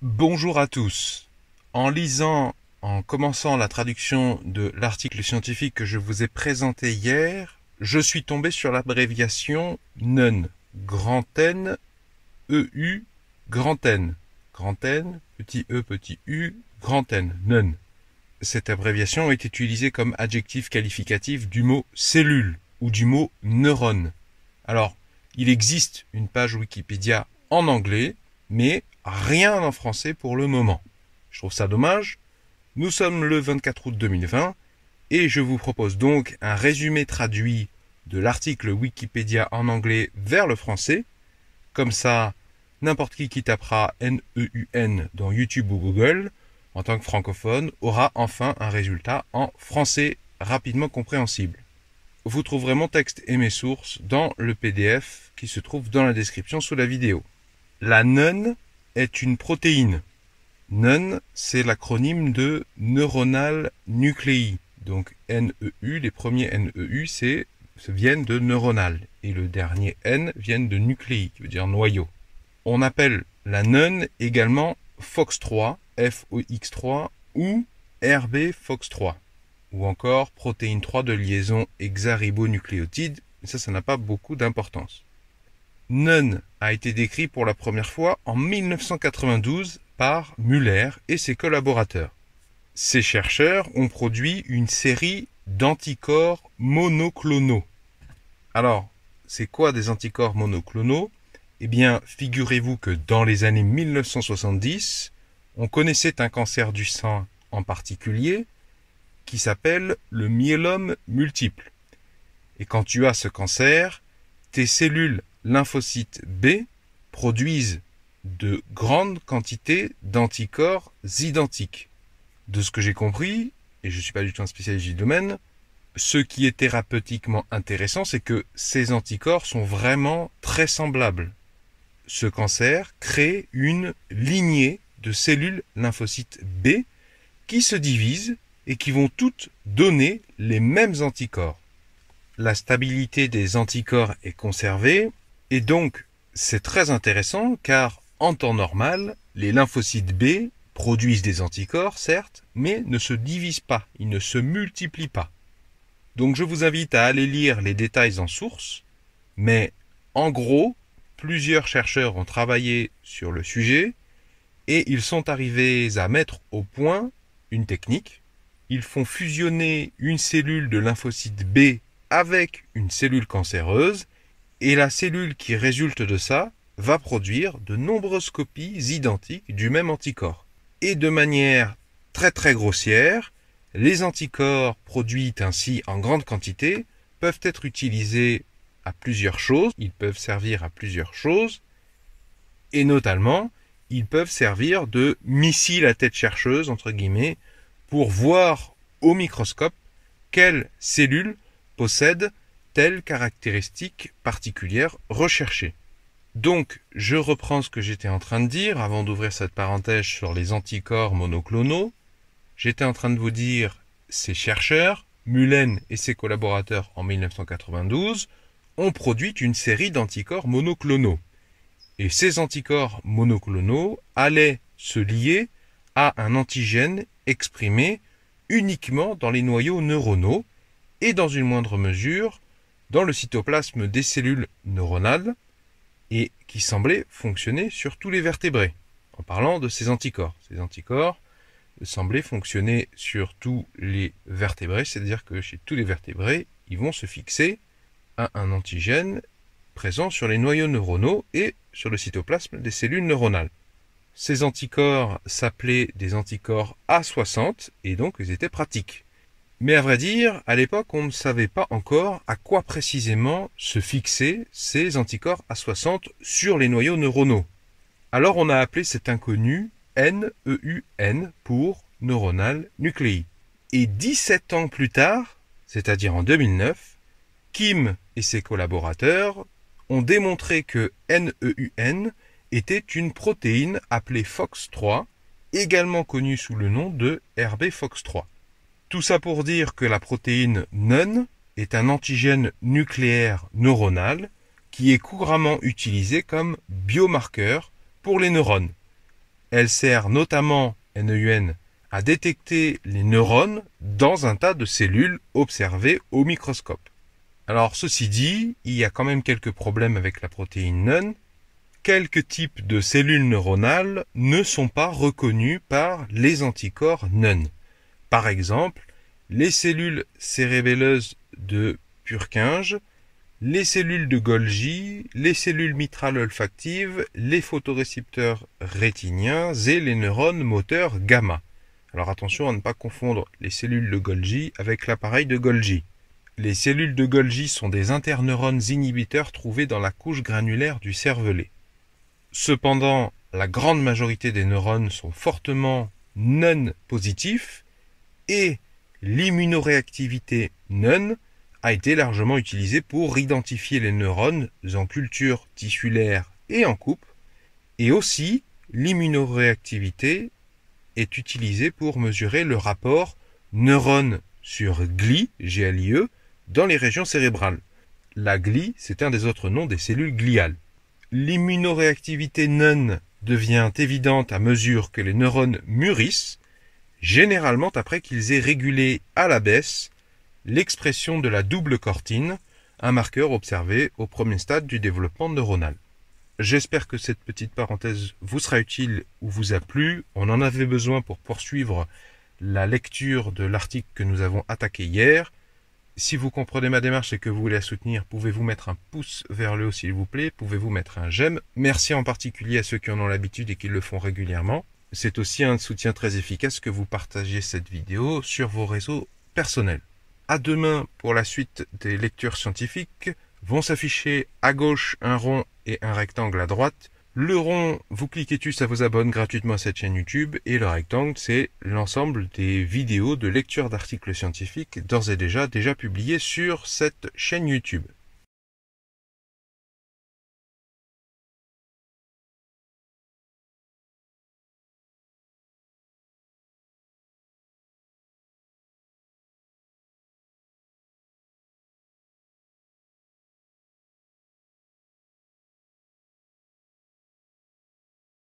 Bonjour à tous. En commençant la traduction de l'article scientifique que je vous ai présenté hier, je suis tombé sur l'abréviation NEN, grand N, EU, grand N. Grand N, petit E, petit U, grand N, NEN. Cette abréviation est utilisée comme adjectif qualificatif du mot cellule ou du mot neurone. Alors, il existe une page Wikipédia en anglais, mais rien en français pour le moment. Je trouve ça dommage. Nous sommes le 24 août 2020 et je vous propose donc un résumé traduit de l'article Wikipédia en anglais vers le français. Comme ça, n'importe qui tapera NEUN dans YouTube ou Google, en tant que francophone, aura enfin un résultat en français rapidement compréhensible. Vous trouverez mon texte et mes sources dans le PDF qui se trouve dans la description sous la vidéo. La NEN est une protéine. NEN, c'est l'acronyme de Neuronal Nuclei. Donc NEU, les premiers NEU, viennent de neuronal. Et le dernier N viennent de nuclei, qui veut dire noyau. On appelle la NEN également FOX3, FOX3 ou RB-FOX3. Ou encore protéine 3 de liaison hexaribonucléotide, mais ça n'a pas beaucoup d'importance. NEN a été décrit pour la première fois en 1992 par Müller et ses collaborateurs. Ces chercheurs ont produit une série d'anticorps monoclonaux. Alors, c'est quoi des anticorps monoclonaux? Eh bien, figurez-vous que dans les années 1970, on connaissait un cancer du sein en particulier qui s'appelle le myélome multiple. Et quand tu as ce cancer, tes cellules lymphocytes B produisent de grandes quantités d'anticorps identiques. De ce que j'ai compris, et je ne suis pas du tout un spécialiste du domaine, ce qui est thérapeutiquement intéressant, c'est que ces anticorps sont vraiment très semblables. Ce cancer crée une lignée de cellules lymphocytes B qui se divisent et qui vont toutes donner les mêmes anticorps. La stabilité des anticorps est conservée et donc c'est très intéressant car en temps normal, les lymphocytes B produisent des anticorps, certes, mais ne se divisent pas, ils ne se multiplient pas. Donc je vous invite à aller lire les détails en source, mais en gros, plusieurs chercheurs ont travaillé sur le sujet et ils sont arrivés à mettre au point une technique. Ils font fusionner une cellule de lymphocyte B avec une cellule cancéreuse et la cellule qui résulte de ça va produire de nombreuses copies identiques du même anticorps. Et de manière très très grossière, les anticorps produits ainsi en grande quantité peuvent être utilisés à plusieurs choses, ils peuvent servir à plusieurs choses, et notamment, ils peuvent servir de missile à tête chercheuse, entre guillemets, pour voir au microscope quelle cellule possède telle caractéristique particulière recherchée. Donc, je reprends ce que j'étais en train de dire avant d'ouvrir cette parenthèse sur les anticorps monoclonaux. J'étais en train de vous dire, ces chercheurs, Mullen et ses collaborateurs en 1992, ont produit une série d'anticorps monoclonaux. Et ces anticorps monoclonaux allaient se lier à un antigène exprimé uniquement dans les noyaux neuronaux et dans une moindre mesure dans le cytoplasme des cellules neuronales et qui semblait fonctionner sur tous les vertébrés. En parlant de ces anticorps semblaient fonctionner sur tous les vertébrés, c'est-à-dire que chez tous les vertébrés, ils vont se fixer à un antigène présent sur les noyaux neuronaux et sur le cytoplasme des cellules neuronales. Ces anticorps s'appelaient des anticorps A60 et donc ils étaient pratiques. Mais à vrai dire, à l'époque, on ne savait pas encore à quoi précisément se fixaient ces anticorps A60 sur les noyaux neuronaux. Alors on a appelé cet inconnu NEUN pour Neuronal Nuclei. Et 17 ans plus tard, c'est-à-dire en 2009, Kim et ses collaborateurs ont démontré que NEUN était une protéine appelée FOX3, également connue sous le nom de RB-FOX3. Tout ça pour dire que la protéine NEN est un antigène nucléaire neuronal qui est couramment utilisé comme biomarqueur pour les neurones. Elle sert notamment, NEUN, à détecter les neurones dans un tas de cellules observées au microscope. Alors ceci dit, il y a quand même quelques problèmes avec la protéine NEUN. Quelques types de cellules neuronales ne sont pas reconnus par les anticorps NEUN. Par exemple, les cellules cérébelleuses de Purkinje, les cellules de Golgi, les cellules mitrales olfactives, les photorécepteurs rétiniens et les neurones moteurs gamma. Alors attention à ne pas confondre les cellules de Golgi avec l'appareil de Golgi. Les cellules de Golgi sont des interneurones inhibiteurs trouvés dans la couche granulaire du cervelet. Cependant, la grande majorité des neurones sont fortement NEUN positifs et l'immunoréactivité NEUN a été largement utilisée pour identifier les neurones en culture tissulaire et en coupe, et aussi l'immunoréactivité est utilisée pour mesurer le rapport neurones sur glie, GLIE, dans les régions cérébrales. La glie, c'est un des autres noms des cellules gliales. L'immunoréactivité NEUN devient évidente à mesure que les neurones mûrissent, généralement après qu'ils aient régulé à la baisse l'expression de la double cortine, un marqueur observé au premier stade du développement neuronal. J'espère que cette petite parenthèse vous sera utile ou vous a plu. On en avait besoin pour poursuivre la lecture de l'article que nous avons attaqué hier. Si vous comprenez ma démarche et que vous voulez la soutenir, pouvez-vous mettre un pouce vers le haut s'il vous plaît, pouvez-vous mettre un j'aime. Merci en particulier à ceux qui en ont l'habitude et qui le font régulièrement. C'est aussi un soutien très efficace que vous partagiez cette vidéo sur vos réseaux personnels. À demain pour la suite des lectures scientifiques. Vont s'afficher à gauche un rond et un rectangle à droite. Le rond, vous cliquez dessus, ça vous abonne gratuitement à cette chaîne YouTube. Et le rectangle, c'est l'ensemble des vidéos de lecture d'articles scientifiques d'ores et déjà publiées sur cette chaîne YouTube.